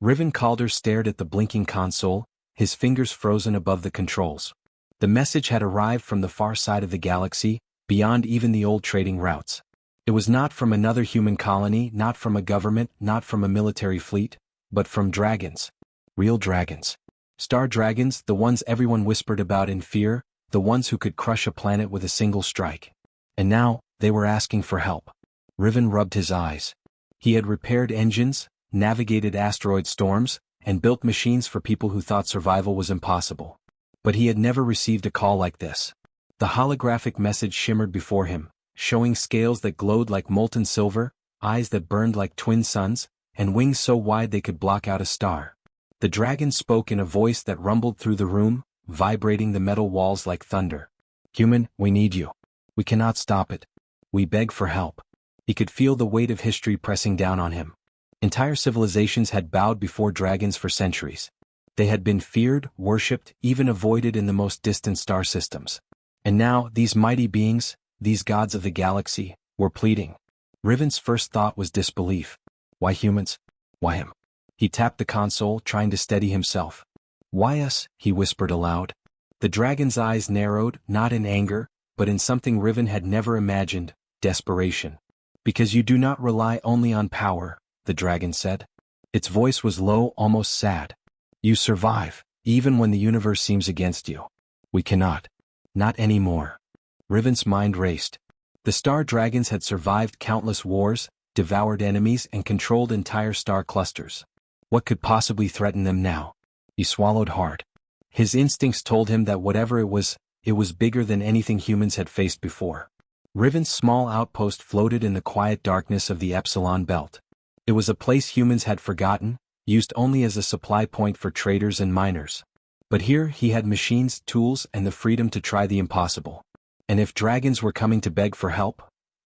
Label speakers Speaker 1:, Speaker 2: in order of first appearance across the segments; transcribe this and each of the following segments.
Speaker 1: Riven Calder stared at the blinking console, his fingers frozen above the controls. The message had arrived from the far side of the galaxy, beyond even the old trading routes. It was not from another human colony, not from a government, not from a military fleet, but from dragons. Real dragons. Star dragons, the ones everyone whispered about in fear, the ones who could crush a planet with a single strike. And now, they were asking for help. Riven rubbed his eyes. He had repaired engines, navigated asteroid storms, and built machines for people who thought survival was impossible. But he had never received a call like this. The holographic message shimmered before him, showing scales that glowed like molten silver, eyes that burned like twin suns, and wings so wide they could block out a star. The dragon spoke in a voice that rumbled through the room, vibrating the metal walls like thunder. "Human, we need you. We cannot stop it. We beg for help." He could feel the weight of history pressing down on him. Entire civilizations had bowed before dragons for centuries. They had been feared, worshipped, even avoided in the most distant star systems. And now, these mighty beings, these gods of the galaxy, were pleading. Riven's first thought was disbelief. Why humans? Why him? He tapped the console, trying to steady himself. "Why us?" he whispered aloud. The dragon's eyes narrowed, not in anger, but in something Riven had never imagined, desperation. "Because you do not rely only on power," the dragon said. Its voice was low, almost sad. "You survive, even when the universe seems against you. We cannot. Not anymore." Riven's mind raced. The star dragons had survived countless wars, devoured enemies, and controlled entire star clusters. What could possibly threaten them now? He swallowed hard. His instincts told him that whatever it was bigger than anything humans had faced before. Riven's small outpost floated in the quiet darkness of the Epsilon Belt. It was a place humans had forgotten, used only as a supply point for traders and miners. But here he had machines, tools, and the freedom to try the impossible. And if dragons were coming to beg for help,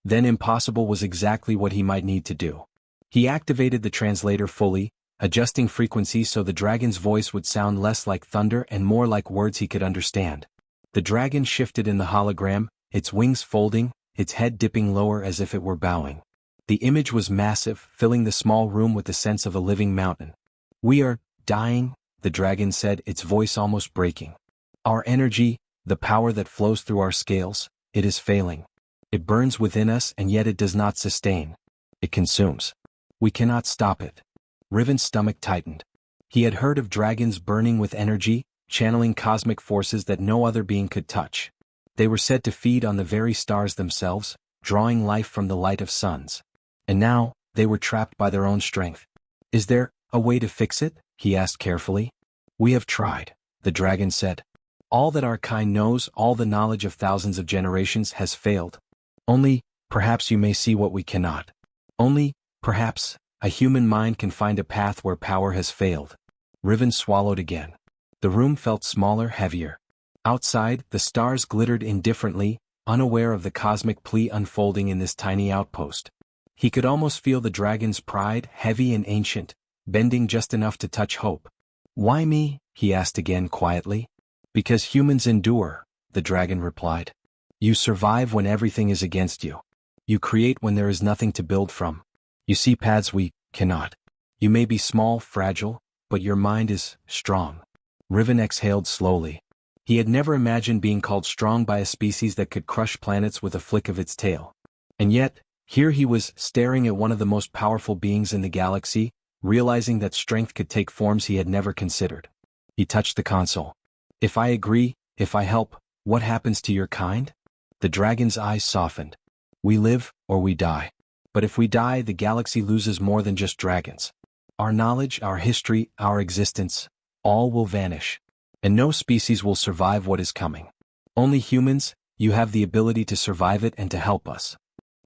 Speaker 1: then impossible was exactly what he might need to do. He activated the translator fully, adjusting frequency so the dragon's voice would sound less like thunder and more like words he could understand. The dragon shifted in the hologram, its wings folding, its head dipping lower as if it were bowing. The image was massive, filling the small room with the sense of a living mountain. "We are dying," the dragon said, its voice almost breaking. "Our energy, the power that flows through our scales, it is failing. It burns within us and yet it does not sustain. It consumes. We cannot stop it." Riven's stomach tightened. He had heard of dragons burning with energy, channeling cosmic forces that no other being could touch. They were said to feed on the very stars themselves, drawing life from the light of suns. And now, they were trapped by their own strength. "Is there a way to fix it?" he asked carefully. "We have tried," the dragon said. "All that our kind knows, all the knowledge of thousands of generations has failed. Only, perhaps you may see what we cannot. Only, perhaps, a human mind can find a path where power has failed." Riven swallowed again. The room felt smaller, heavier. Outside, the stars glittered indifferently, unaware of the cosmic plea unfolding in this tiny outpost. He could almost feel the dragon's pride, heavy and ancient, bending just enough to touch hope. "Why me?" he asked again quietly. "Because humans endure," the dragon replied. "You survive when everything is against you. You create when there is nothing to build from. You see paths we cannot. You may be small, fragile, but your mind is strong." Riven exhaled slowly. He had never imagined being called strong by a species that could crush planets with a flick of its tail. And yet, here he was, staring at one of the most powerful beings in the galaxy, realizing that strength could take forms he had never considered. He touched the console. "If I agree, if I help, what happens to your kind?" The dragon's eyes softened. "We live, or we die. But if we die, the galaxy loses more than just dragons. Our knowledge, our history, our existence, all will vanish. And no species will survive what is coming. Only humans, you have the ability to survive it and to help us."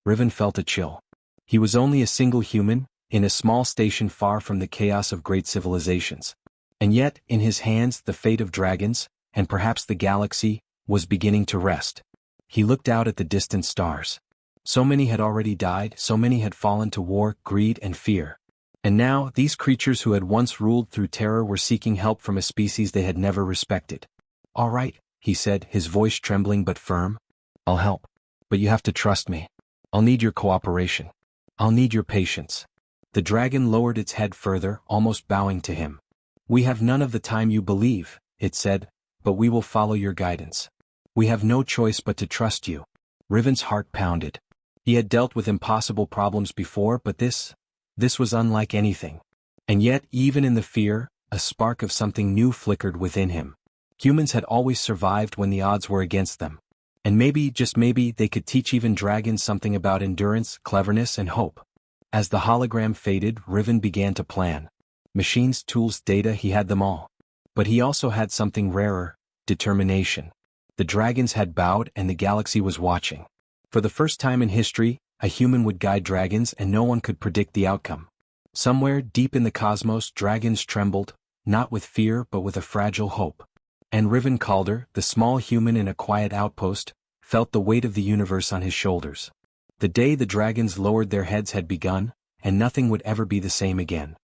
Speaker 1: Riven felt a chill. He was only a single human, in a small station far from the chaos of great civilizations. And yet, in his hands, the fate of dragons, and perhaps the galaxy, was beginning to rest. He looked out at the distant stars. So many had already died, so many had fallen to war, greed, and fear. And now, these creatures who had once ruled through terror were seeking help from a species they had never respected. "All right," he said, his voice trembling but firm. "I'll help. But you have to trust me. I'll need your cooperation. I'll need your patience." The dragon lowered its head further, almost bowing to him. "We have none of the time you believe," it said, "but we will follow your guidance. We have no choice but to trust you." Riven's heart pounded. He had dealt with impossible problems before, but this was unlike anything. And yet, even in the fear, a spark of something new flickered within him. Humans had always survived when the odds were against them. And maybe, just maybe, they could teach even dragons something about endurance, cleverness, and hope. As the hologram faded, Riven began to plan. Machines, tools, data, he had them all. But he also had something rarer: determination. The dragons had bowed and the galaxy was watching. For the first time in history, a human would guide dragons and no one could predict the outcome. Somewhere deep in the cosmos, dragons trembled, not with fear but with a fragile hope. And Riven Calder, the small human in a quiet outpost, felt the weight of the universe on his shoulders. The day the dragons lowered their heads had begun, and nothing would ever be the same again.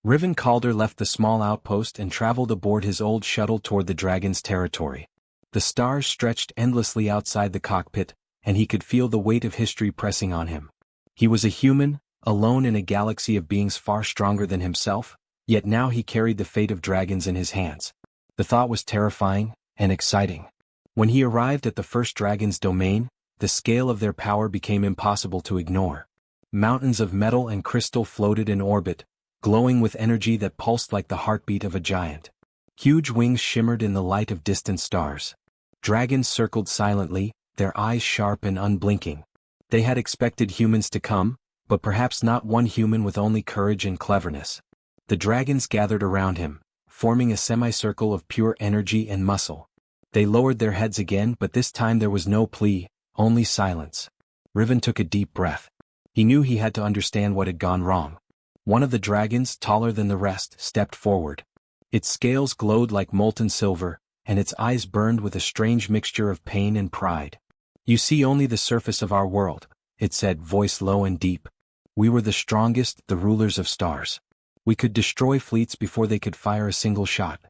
Speaker 1: Riven Calder left the small outpost and traveled aboard his old shuttle toward the dragon's territory. The stars stretched endlessly outside the cockpit, and he could feel the weight of history pressing on him. He was a human, alone in a galaxy of beings far stronger than himself, yet now he carried the fate of dragons in his hands. The thought was terrifying and exciting. When he arrived at the first dragon's domain, the scale of their power became impossible to ignore. Mountains of metal and crystal floated in orbit, glowing with energy that pulsed like the heartbeat of a giant. Huge wings shimmered in the light of distant stars. Dragons circled silently, their eyes sharp and unblinking. They had expected humans to come, but perhaps not one human with only courage and cleverness. The dragons gathered around him, forming a semicircle of pure energy and muscle. They lowered their heads again, but this time there was no plea, only silence. Riven took a deep breath. He knew he had to understand what had gone wrong. One of the dragons, taller than the rest, stepped forward. Its scales glowed like molten silver, and its eyes burned with a strange mixture of pain and pride. "You see only the surface of our world," it said, voice low and deep. "We were the strongest, the rulers of stars. We could destroy fleets before they could fire a single shot.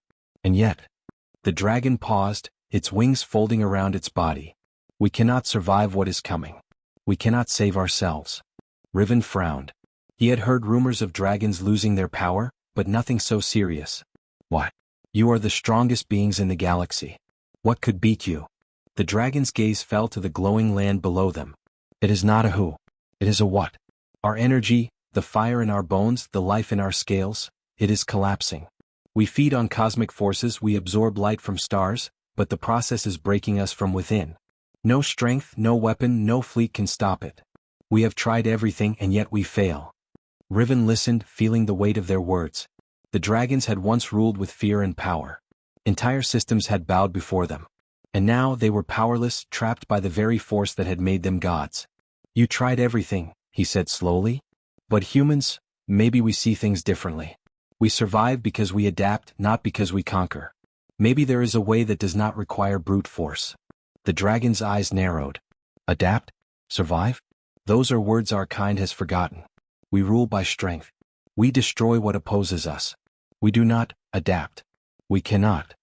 Speaker 1: And yet..." The dragon paused, its wings folding around its body. "We cannot survive what is coming. We cannot save ourselves." Riven frowned. He had heard rumors of dragons losing their power, but nothing so serious. "What? You are the strongest beings in the galaxy. What could beat you?" The dragon's gaze fell to the glowing land below them. "It is not a who. It is a what. Our energy, the fire in our bones, the life in our scales, it is collapsing. We feed on cosmic forces, we absorb light from stars, but the process is breaking us from within. No strength, no weapon, no fleet can stop it. We have tried everything and yet we fail." Riven listened, feeling the weight of their words. The dragons had once ruled with fear and power. Entire systems had bowed before them. And now they were powerless, trapped by the very force that had made them gods. "You tried everything," he said slowly. "But humans, maybe we see things differently. We survive because we adapt, not because we conquer. Maybe there is a way that does not require brute force." The dragon's eyes narrowed. "Adapt? Survive? Those are words our kind has forgotten. We rule by strength. We destroy what opposes us. We do not adapt. We cannot."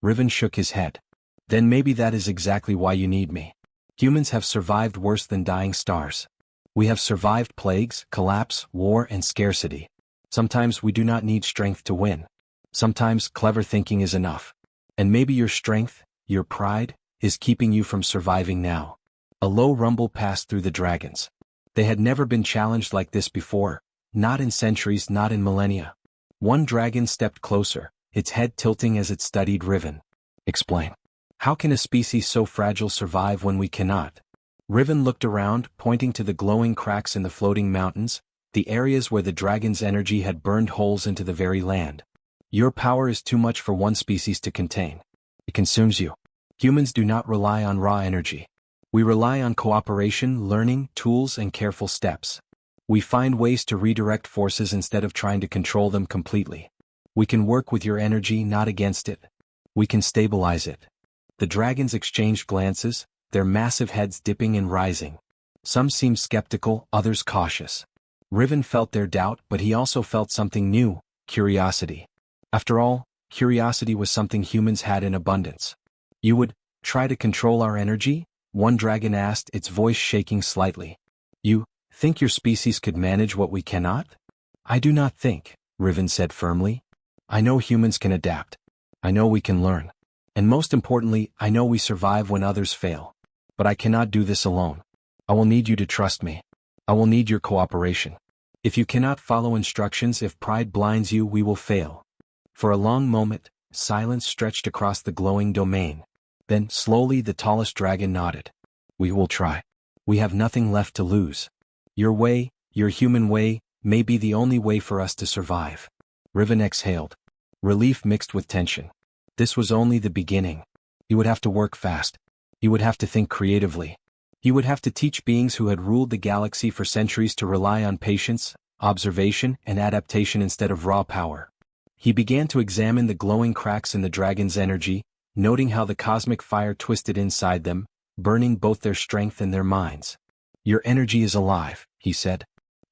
Speaker 1: Riven shook his head. "Then maybe that is exactly why you need me. Humans have survived worse than dying stars. We have survived plagues, collapse, war, and scarcity. Sometimes we do not need strength to win. Sometimes clever thinking is enough. And maybe your strength, your pride, is keeping you from surviving now." A low rumble passed through the dragons. They had never been challenged like this before, not in centuries, not in millennia. One dragon stepped closer, its head tilting as it studied Riven. "Explain. How can a species so fragile survive when we cannot?" Riven looked around, pointing to the glowing cracks in the floating mountains, the areas where the dragon's energy had burned holes into the very land. "Your power is too much for one species to contain. It consumes you. Humans do not rely on raw energy. We rely on cooperation, learning, tools, and careful steps. We find ways to redirect forces instead of trying to control them completely. We can work with your energy, not against it. We can stabilize it." The dragons exchanged glances, their massive heads dipping and rising. Some seemed skeptical, others cautious. Riven felt their doubt, but he also felt something new: curiosity. After all, curiosity was something humans had in abundance. "You would try to control our energy?" one dragon asked, its voice shaking slightly. "You think your species could manage what we cannot?" I do not think, Riven said firmly. I know humans can adapt. I know we can learn. And most importantly, I know we survive when others fail. But I cannot do this alone. I will need you to trust me. I will need your cooperation. If you cannot follow instructions, if pride blinds you, we will fail. For a long moment, silence stretched across the glowing domain. Then, slowly, the tallest dragon nodded. We will try. We have nothing left to lose. Your way, your human way, may be the only way for us to survive. Riven exhaled. Relief mixed with tension. This was only the beginning. He would have to work fast. He would have to think creatively. He would have to teach beings who had ruled the galaxy for centuries to rely on patience, observation, and adaptation instead of raw power. He began to examine the glowing cracks in the dragon's energy, noting how the cosmic fire twisted inside them, burning both their strength and their minds. Your energy is alive, he said.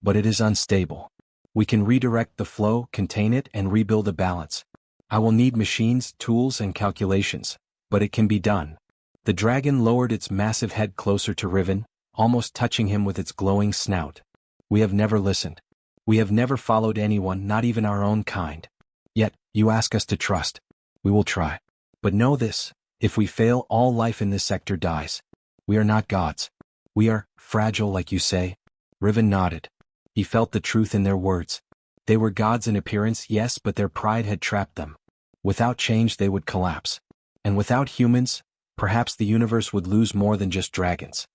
Speaker 1: But it is unstable. We can redirect the flow, contain it, and rebuild a balance. I will need machines, tools, and calculations, but it can be done. The dragon lowered its massive head closer to Riven, almost touching him with its glowing snout. We have never listened. We have never followed anyone, not even our own kind. Yet, you ask us to trust. We will try. But know this, if we fail, all life in this sector dies. We are not gods. We are fragile, like you say. Riven nodded. He felt the truth in their words. They were gods in appearance, yes, but their pride had trapped them. Without change, they would collapse. And without humans, perhaps the universe would lose more than just dragons.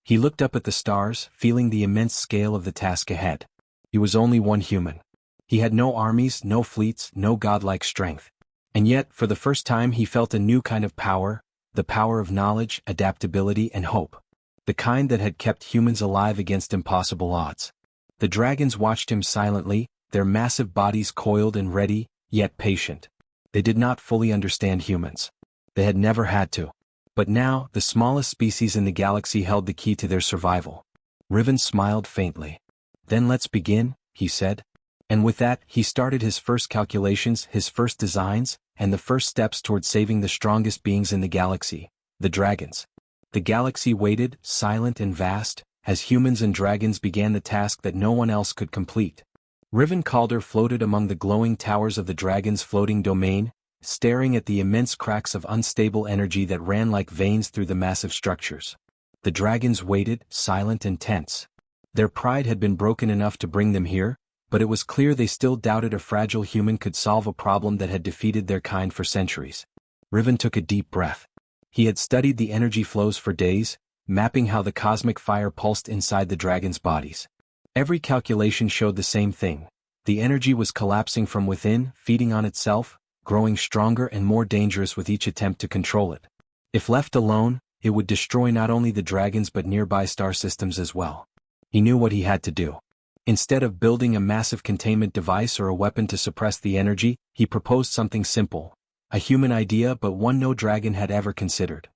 Speaker 1: He looked up at the stars, feeling the immense scale of the task ahead. He was only one human. He had no armies, no fleets, no godlike strength. And yet, for the first time, he felt a new kind of power, the power of knowledge, adaptability, and hope. The kind that had kept humans alive against impossible odds. The dragons watched him silently, their massive bodies coiled and ready, yet patient. They did not fully understand humans. They had never had to. But now, the smallest species in the galaxy held the key to their survival. Riven smiled faintly. Then let's begin, he said. And with that, he started his first calculations, his first designs, and the first steps toward saving the strongest beings in the galaxy, the dragons. The galaxy waited, silent and vast, as humans and dragons began the task that no one else could complete. Riven Calder floated among the glowing towers of the dragon's floating domain, staring at the immense cracks of unstable energy that ran like veins through the massive structures. The dragons waited, silent and tense. Their pride had been broken enough to bring them here, but it was clear they still doubted a fragile human could solve a problem that had defeated their kind for centuries. Riven took a deep breath. He had studied the energy flows for days, mapping how the cosmic fire pulsed inside the dragons' bodies. Every calculation showed the same thing. The energy was collapsing from within, feeding on itself, growing stronger and more dangerous with each attempt to control it. If left alone, it would destroy not only the dragons but nearby star systems as well. He knew what he had to do. Instead of building a massive containment device or a weapon to suppress the energy, he proposed something simple. A human idea, but one no dragon had ever considered.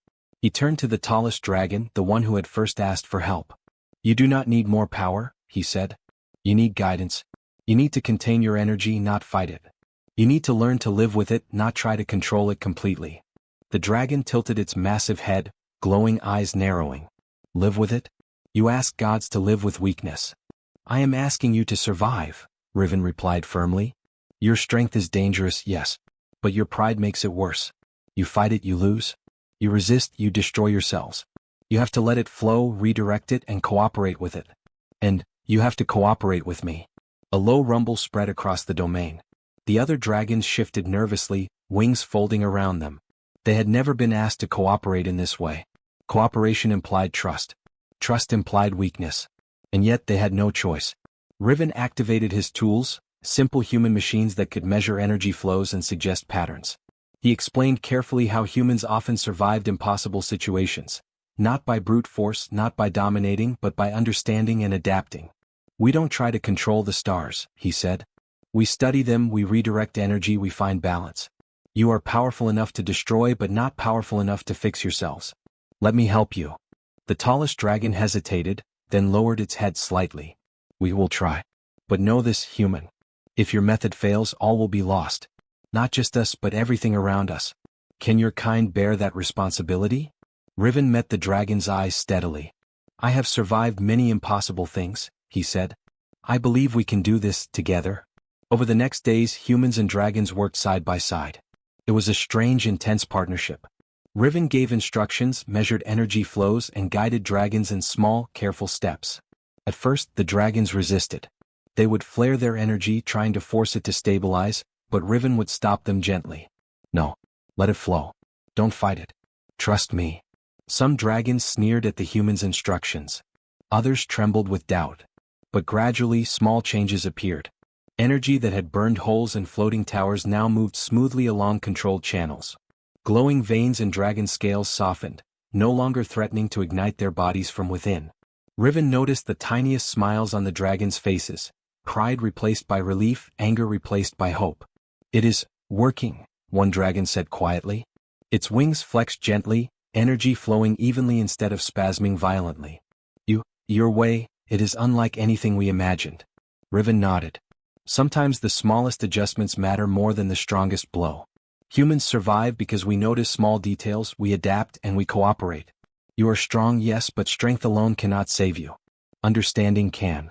Speaker 1: He turned to the tallest dragon, the one who had first asked for help. You do not need more power, he said. You need guidance. You need to contain your energy, not fight it. You need to learn to live with it, not try to control it completely. The dragon tilted its massive head, glowing eyes narrowing. Live with it? You ask gods to live with weakness. I am asking you to survive, Riven replied firmly. Your strength is dangerous, yes. But your pride makes it worse. You fight it, you lose. You resist, you destroy yourselves. You have to let it flow, redirect it, and cooperate with it. And, you have to cooperate with me. A low rumble spread across the domain. The other dragons shifted nervously, wings folding around them. They had never been asked to cooperate in this way. Cooperation implied trust. Trust implied weakness. And yet they had no choice. Riven activated his tools, simple human machines that could measure energy flows and suggest patterns. He explained carefully how humans often survived impossible situations. Not by brute force, not by dominating, but by understanding and adapting. We don't try to control the stars, he said. We study them, we redirect energy, we find balance. You are powerful enough to destroy but not powerful enough to fix yourselves. Let me help you. The tallest dragon hesitated, then lowered its head slightly. We will try. But know this, human. If your method fails, all will be lost. Not just us but everything around us. Can your kind bear that responsibility? Riven met the dragon's eyes steadily. I have survived many impossible things, he said. I believe we can do this together. Over the next days, humans and dragons worked side by side. It was a strange, intense partnership. Riven gave instructions, measured energy flows, and guided dragons in small, careful steps. At first, the dragons resisted. They would flare their energy, trying to force it to stabilize, but Riven would stop them gently. No. Let it flow. Don't fight it. Trust me. Some dragons sneered at the humans' instructions. Others trembled with doubt. But gradually, small changes appeared. Energy that had burned holes in floating towers now moved smoothly along controlled channels. Glowing veins and dragon scales softened, no longer threatening to ignite their bodies from within. Riven noticed the tiniest smiles on the dragons' faces, pride replaced by relief, anger replaced by hope. It is working, one dragon said quietly. Its wings flexed gently, energy flowing evenly instead of spasming violently. Your way, it is unlike anything we imagined. Riven nodded. Sometimes the smallest adjustments matter more than the strongest blow. Humans survive because we notice small details, we adapt, and we cooperate. You are strong, yes, but strength alone cannot save you. Understanding can.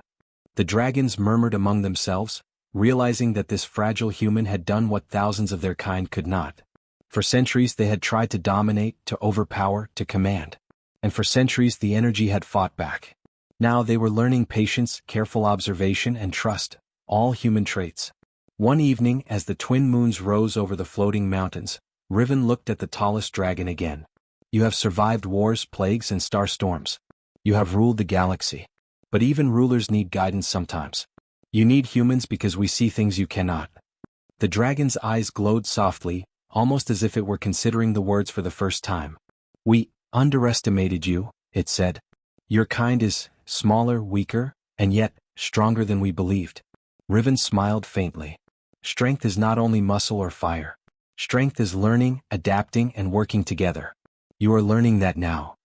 Speaker 1: The dragons murmured among themselves, realizing that this fragile human had done what thousands of their kind could not. For centuries they had tried to dominate, to overpower, to command. And for centuries the energy had fought back. Now they were learning patience, careful observation, and trust, all human traits. One evening, as the twin moons rose over the floating mountains, Riven looked at the tallest dragon again. You have survived wars, plagues, and star storms. You have ruled the galaxy. But even rulers need guidance sometimes. You need humans because we see things you cannot. The dragon's eyes glowed softly, almost as if it were considering the words for the first time. We underestimated you, it said. Your kind is smaller, weaker, and yet stronger than we believed. Riven smiled faintly. Strength is not only muscle or fire. Strength is learning, adapting, and working together. You are learning that now.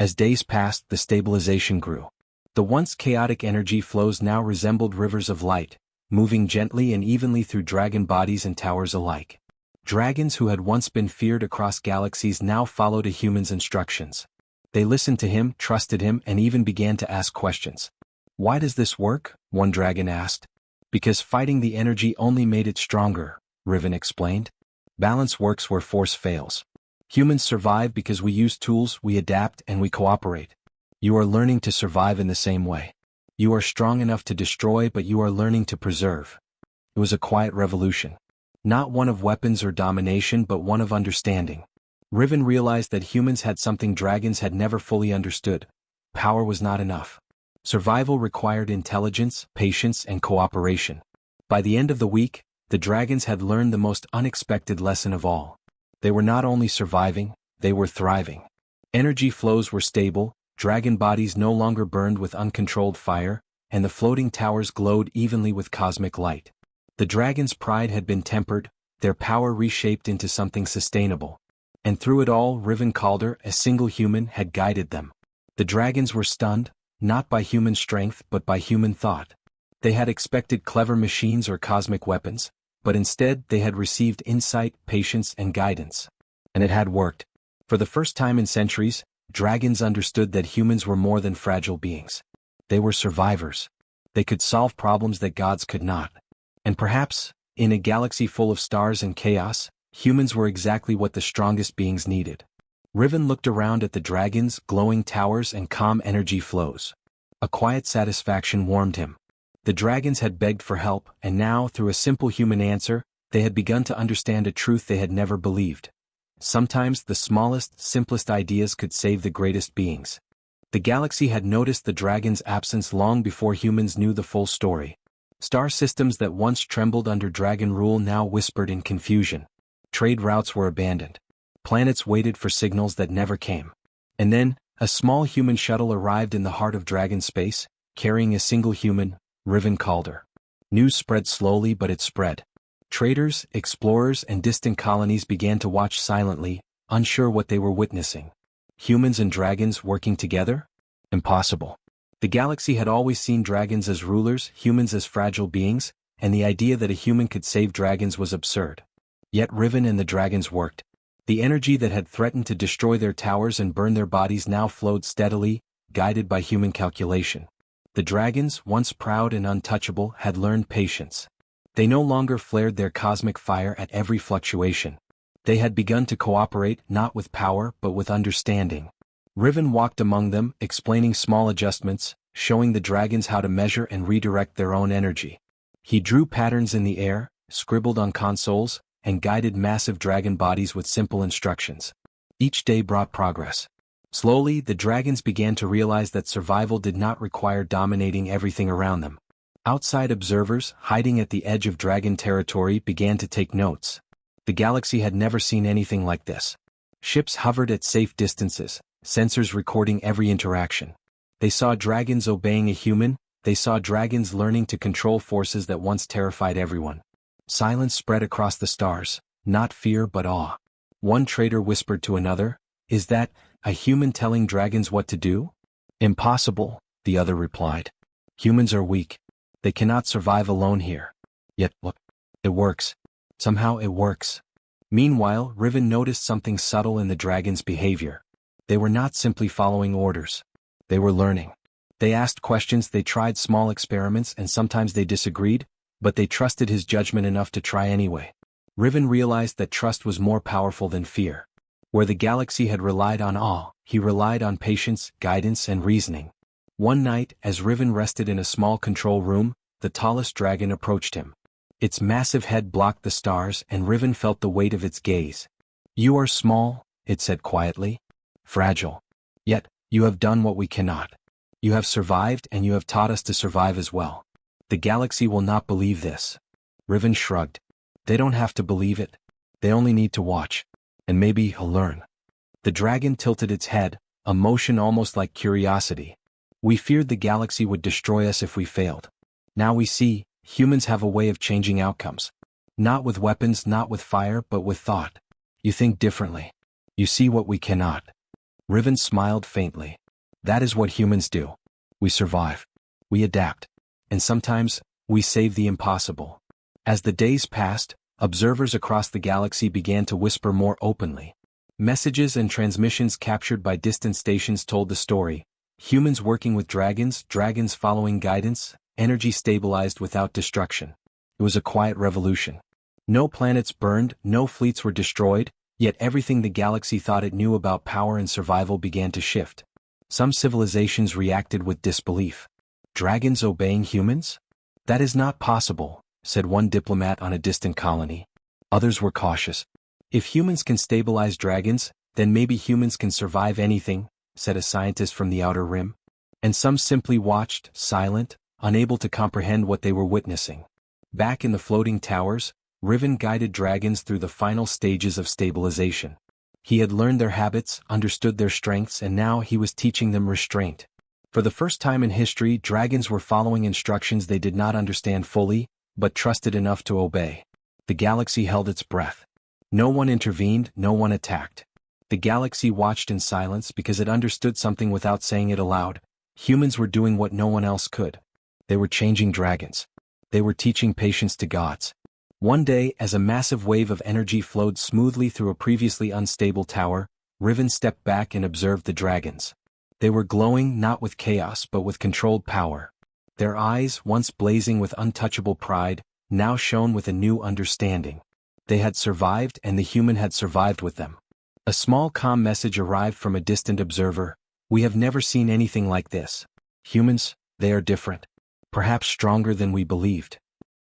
Speaker 1: As days passed, the stabilization grew. The once chaotic energy flows now resembled rivers of light, moving gently and evenly through dragon bodies and towers alike. Dragons who had once been feared across galaxies now followed a human's instructions. They listened to him, trusted him, and even began to ask questions. Why does this work? One dragon asked. Because fighting the energy only made it stronger, Riven explained. Balance works where force fails. Humans survive because we use tools, we adapt, and we cooperate. You are learning to survive in the same way. You are strong enough to destroy, but you are learning to preserve. It was a quiet revolution. Not one of weapons or domination, but one of understanding. Riven realized that humans had something dragons had never fully understood. Power was not enough. Survival required intelligence, patience, and cooperation. By the end of the week, the dragons had learned the most unexpected lesson of all. They were not only surviving, they were thriving. Energy flows were stable, dragon bodies no longer burned with uncontrolled fire, and the floating towers glowed evenly with cosmic light. The dragons' pride had been tempered, their power reshaped into something sustainable. And through it all, Riven Calder, a single human, had guided them. The dragons were stunned, not by human strength but by human thought. They had expected clever machines or cosmic weapons, but instead they had received insight, patience, and guidance. And it had worked. For the first time in centuries, dragons understood that humans were more than fragile beings. They were survivors. They could solve problems that gods could not. And perhaps, in a galaxy full of stars and chaos, humans were exactly what the strongest beings needed. Riven looked around at the dragons, glowing towers, and calm energy flows. A quiet satisfaction warmed him. The dragons had begged for help, and now, through a simple human answer, they had begun to understand a truth they had never believed. Sometimes the smallest, simplest ideas could save the greatest beings. The galaxy had noticed the dragons' absence long before humans knew the full story. Star systems that once trembled under dragon rule now whispered in confusion. Trade routes were abandoned. Planets waited for signals that never came. And then, a small human shuttle arrived in the heart of dragon space, carrying a single human, Riven Calder. News spread slowly, but it spread. Traders, explorers, and distant colonies began to watch silently, unsure what they were witnessing. Humans and dragons working together? Impossible. The galaxy had always seen dragons as rulers, humans as fragile beings, and the idea that a human could save dragons was absurd. Yet Riven and the dragons worked. The energy that had threatened to destroy their towers and burn their bodies now flowed steadily, guided by human calculation. The dragons, once proud and untouchable, had learned patience. They no longer flared their cosmic fire at every fluctuation. They had begun to cooperate not with power but with understanding. Riven walked among them, explaining small adjustments, showing the dragons how to measure and redirect their own energy. He drew patterns in the air, scribbled on consoles, and guided massive dragon bodies with simple instructions. Each day brought progress. Slowly, the dragons began to realize that survival did not require dominating everything around them. Outside observers, hiding at the edge of dragon territory, began to take notes. The galaxy had never seen anything like this. Ships hovered at safe distances, sensors recording every interaction. They saw dragons obeying a human, they saw dragons learning to control forces that once terrified everyone. Silence spread across the stars, not fear but awe. One trader whispered to another, "Is that a human telling dragons what to do?" "Impossible," the other replied. "Humans are weak. They cannot survive alone here." Yet, look, it works. Somehow it works. Meanwhile, Riven noticed something subtle in the dragons' behavior. They were not simply following orders. They were learning. They asked questions, they tried small experiments, and sometimes they disagreed, but they trusted his judgment enough to try anyway. Riven realized that trust was more powerful than fear. Where the galaxy had relied on awe, he relied on patience, guidance, and reasoning. One night, as Riven rested in a small control room, the tallest dragon approached him. Its massive head blocked the stars, and Riven felt the weight of its gaze. "You are small," it said quietly. "Fragile. Yet, you have done what we cannot. You have survived, and you have taught us to survive as well. The galaxy will not believe this." Riven shrugged. "They don't have to believe it. They only need to watch. And maybe he'll learn." The dragon tilted its head, a motion almost like curiosity. "We feared the galaxy would destroy us if we failed. Now we see, humans have a way of changing outcomes. Not with weapons, not with fire, but with thought. You think differently. You see what we cannot." Riven smiled faintly. "That is what humans do. We survive. We adapt. And sometimes, we save the impossible." As the days passed, observers across the galaxy began to whisper more openly. Messages and transmissions captured by distant stations told the story. Humans working with dragons, dragons following guidance, energy stabilized without destruction. It was a quiet revolution. No planets burned, no fleets were destroyed, yet everything the galaxy thought it knew about power and survival began to shift. Some civilizations reacted with disbelief. Dragons obeying humans? "That is not possible," said one diplomat on a distant colony. Others were cautious. "If humans can stabilize dragons, then maybe humans can survive anything," said a scientist from the outer rim. And some simply watched, silent, unable to comprehend what they were witnessing. Back in the floating towers, Riven guided dragons through the final stages of stabilization. He had learned their habits, understood their strengths, and now he was teaching them restraint. For the first time in history, dragons were following instructions they did not understand fully, but trusted enough to obey. The galaxy held its breath. No one intervened, no one attacked. The galaxy watched in silence because it understood something without saying it aloud. Humans were doing what no one else could. They were changing dragons. They were teaching patience to gods. One day, as a massive wave of energy flowed smoothly through a previously unstable tower, Riven stepped back and observed the dragons. They were glowing not with chaos but with controlled power. Their eyes, once blazing with untouchable pride, now shone with a new understanding. They had survived, and the human had survived with them. A small calm message arrived from a distant observer. "We have never seen anything like this. Humans, they are different. Perhaps stronger than we believed."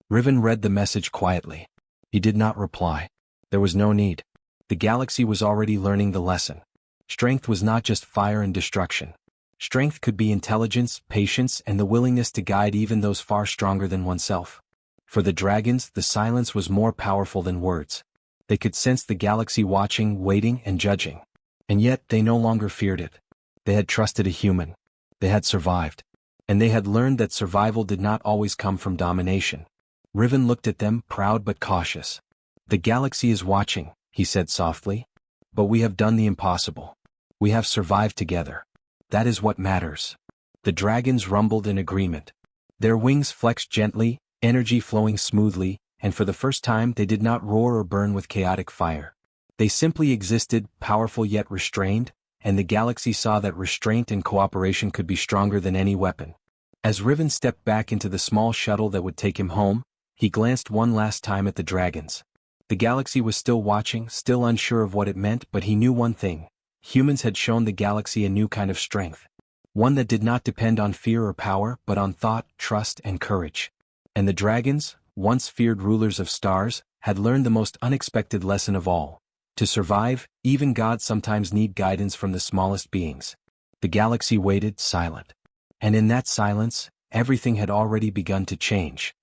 Speaker 1: Riven read the message quietly. He did not reply. There was no need. The galaxy was already learning the lesson. Strength was not just fire and destruction. Strength could be intelligence, patience, and the willingness to guide even those far stronger than oneself. For the dragons, the silence was more powerful than words. They could sense the galaxy watching, waiting, and judging. And yet, they no longer feared it. They had trusted a human. They had survived. And they had learned that survival did not always come from domination. Riven looked at them, proud but cautious. "The galaxy is watching," he said softly. "But we have done the impossible. We have survived together. That is what matters." The dragons rumbled in agreement. Their wings flexed gently, energy flowing smoothly, and for the first time they did not roar or burn with chaotic fire. They simply existed, powerful yet restrained, and the galaxy saw that restraint and cooperation could be stronger than any weapon. As Riven stepped back into the small shuttle that would take him home, he glanced one last time at the dragons. The galaxy was still watching, still unsure of what it meant, but he knew one thing. Humans had shown the galaxy a new kind of strength. One that did not depend on fear or power, but on thought, trust, and courage. And the dragons, once feared rulers of stars, had learned the most unexpected lesson of all. To survive, even gods sometimes need guidance from the smallest beings. The galaxy waited, silent. And in that silence, everything had already begun to change.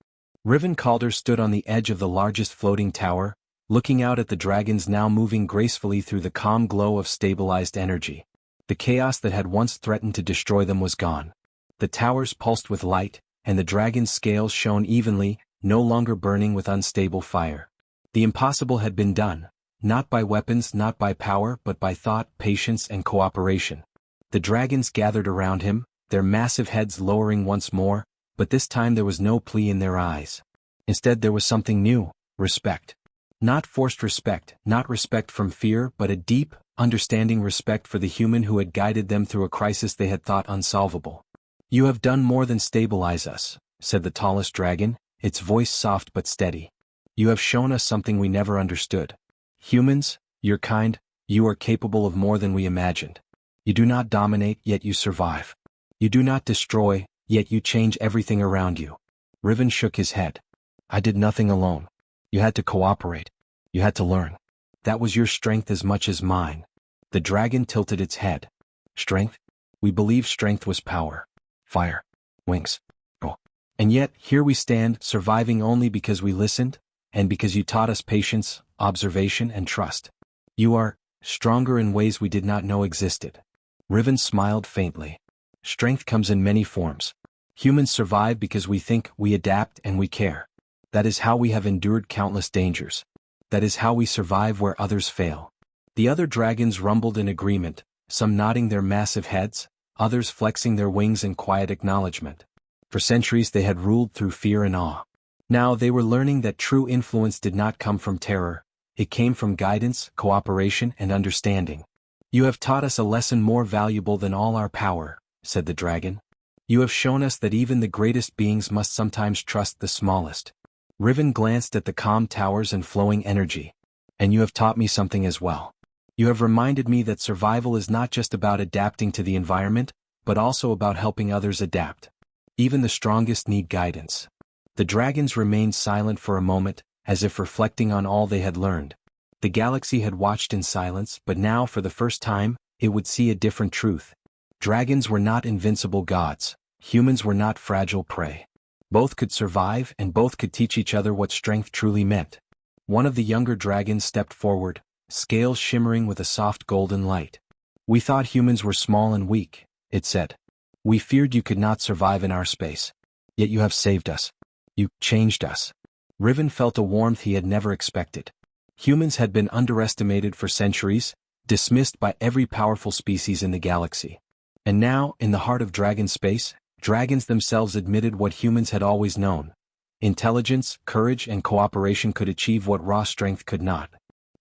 Speaker 1: Riven Calder stood on the edge of the largest floating tower, looking out at the dragons now moving gracefully through the calm glow of stabilized energy. The chaos that had once threatened to destroy them was gone. The towers pulsed with light, and the dragon's scales shone evenly, no longer burning with unstable fire. The impossible had been done, not by weapons, not by power, but by thought, patience, and cooperation. The dragons gathered around him, their massive heads lowering once more, but this time there was no plea in their eyes. Instead there was something new, respect. Not forced respect, not respect from fear, but a deep, understanding respect for the human who had guided them through a crisis they had thought unsolvable. "You have done more than stabilize us," said the tallest dragon, its voice soft but steady. "You have shown us something we never understood. Humans, your kind, you are capable of more than we imagined. You do not dominate, yet you survive. You do not destroy, yet you change everything around you." Riven shook his head. "I did nothing alone. You had to cooperate. You had to learn. That was your strength as much as mine." The dragon tilted its head. "Strength? We believed strength was power. Fire. Wings. Oh. And yet, here we stand, surviving only because we listened, and because you taught us patience, observation, and trust. You are stronger in ways we did not know existed." Riven smiled faintly. "Strength comes in many forms. Humans survive because we think, we adapt, and we care. That is how we have endured countless dangers. That is how we survive where others fail." The other dragons rumbled in agreement, some nodding their massive heads, others flexing their wings in quiet acknowledgement. For centuries they had ruled through fear and awe. Now they were learning that true influence did not come from terror, it came from guidance, cooperation, and understanding. "You have taught us a lesson more valuable than all our power," said the dragon. "You have shown us that even the greatest beings must sometimes trust the smallest." Riven glanced at the calm towers and flowing energy. "And you have taught me something as well. You have reminded me that survival is not just about adapting to the environment, but also about helping others adapt. Even the strongest need guidance." The dragons remained silent for a moment, as if reflecting on all they had learned. The galaxy had watched in silence, but now for the first time, it would see a different truth. Dragons were not invincible gods. Humans were not fragile prey. Both could survive, and both could teach each other what strength truly meant. One of the younger dragons stepped forward, scales shimmering with a soft golden light. "We thought humans were small and weak," it said. "We feared you could not survive in our space. Yet you have saved us. You changed us." Riven felt a warmth he had never expected. Humans had been underestimated for centuries, dismissed by every powerful species in the galaxy. And now, in the heart of dragon space, dragons themselves admitted what humans had always known. Intelligence, courage, and cooperation could achieve what raw strength could not.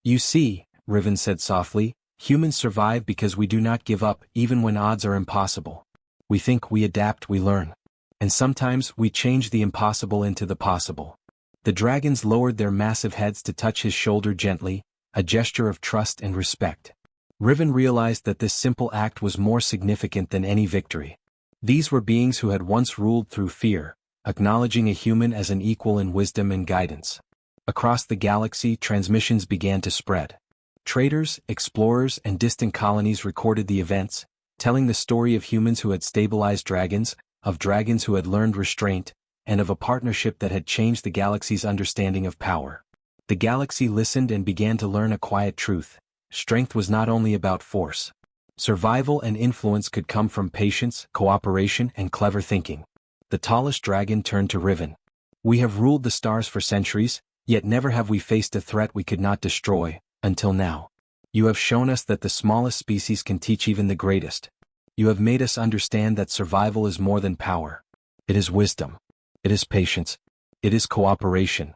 Speaker 1: "You see," Riven said softly, "humans survive because we do not give up even when odds are impossible. We think, we adapt, we learn. And sometimes we change the impossible into the possible." The dragons lowered their massive heads to touch his shoulder gently, a gesture of trust and respect. Riven realized that this simple act was more significant than any victory. These were beings who had once ruled through fear, acknowledging a human as an equal in wisdom and guidance. Across the galaxy, transmissions began to spread. Traders, explorers, and distant colonies recorded the events, telling the story of humans who had stabilized dragons, of dragons who had learned restraint, and of a partnership that had changed the galaxy's understanding of power. The galaxy listened and began to learn a quiet truth. Strength was not only about force. Survival and influence could come from patience, cooperation, and clever thinking. The tallest dragon turned to Riven. "We have ruled the stars for centuries, yet never have we faced a threat we could not destroy, until now. You have shown us that the smallest species can teach even the greatest. You have made us understand that survival is more than power. It is wisdom. It is patience. It is cooperation."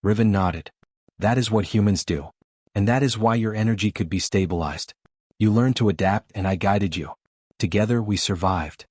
Speaker 1: Riven nodded. "That is what humans do. And that is why your energy could be stabilized. You learned to adapt and I guided you. Together we survived."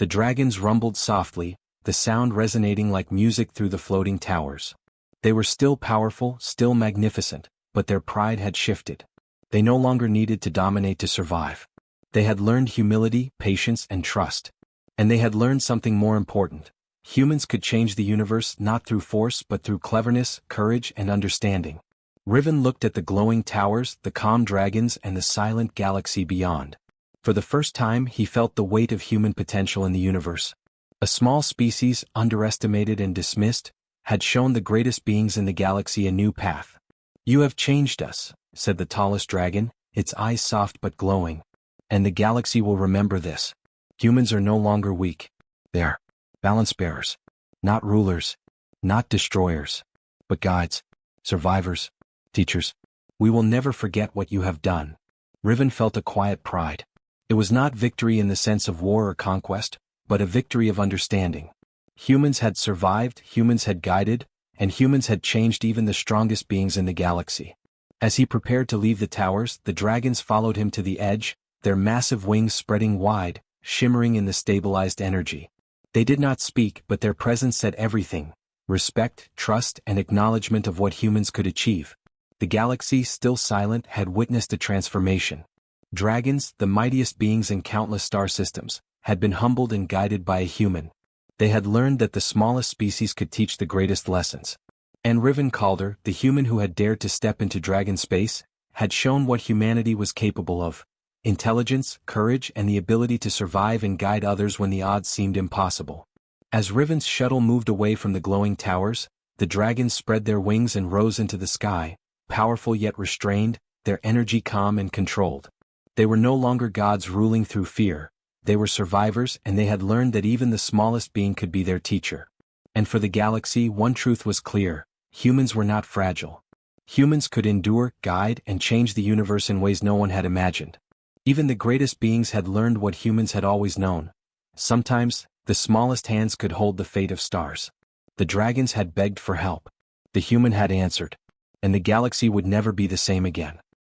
Speaker 1: The dragons rumbled softly, the sound resonating like music through the floating towers. They were still powerful, still magnificent, but their pride had shifted. They no longer needed to dominate to survive. They had learned humility, patience, and trust. And they had learned something more important. Humans could change the universe not through force but through cleverness, courage, and understanding. Riven looked at the glowing towers, the calm dragons, and the silent galaxy beyond. For the first time he felt the weight of human potential in the universe. A small species, underestimated and dismissed, had shown the greatest beings in the galaxy a new path. "You have changed us," said the tallest dragon, its eyes soft but glowing. "And the galaxy will remember this. Humans are no longer weak. They are balance bearers. Not rulers. Not destroyers. But guides. Survivors. Teachers. We will never forget what you have done." Riven felt a quiet pride. It was not victory in the sense of war or conquest, but a victory of understanding. Humans had survived, humans had guided, and humans had changed even the strongest beings in the galaxy. As he prepared to leave the towers, the dragons followed him to the edge, their massive wings spreading wide, shimmering in the stabilized energy. They did not speak, but their presence said everything: respect, trust, and acknowledgement of what humans could achieve. The galaxy, still silent, had witnessed a transformation. Dragons, the mightiest beings in countless star systems, had been humbled and guided by a human. They had learned that the smallest species could teach the greatest lessons. And Riven Calder, the human who had dared to step into dragon space, had shown what humanity was capable of: intelligence, courage, and the ability to survive and guide others when the odds seemed impossible. As Riven's shuttle moved away from the glowing towers, the dragons spread their wings and rose into the sky, powerful yet restrained, their energy calm and controlled. They were no longer gods ruling through fear. They were survivors, and they had learned that even the smallest being could be their teacher. And for the galaxy, one truth was clear: humans were not fragile. Humans could endure, guide, and change the universe in ways no one had imagined. Even the greatest beings had learned what humans had always known. Sometimes, the smallest hands could hold the fate of stars. The dragons had begged for help. The human had answered. And the galaxy would never be the same again.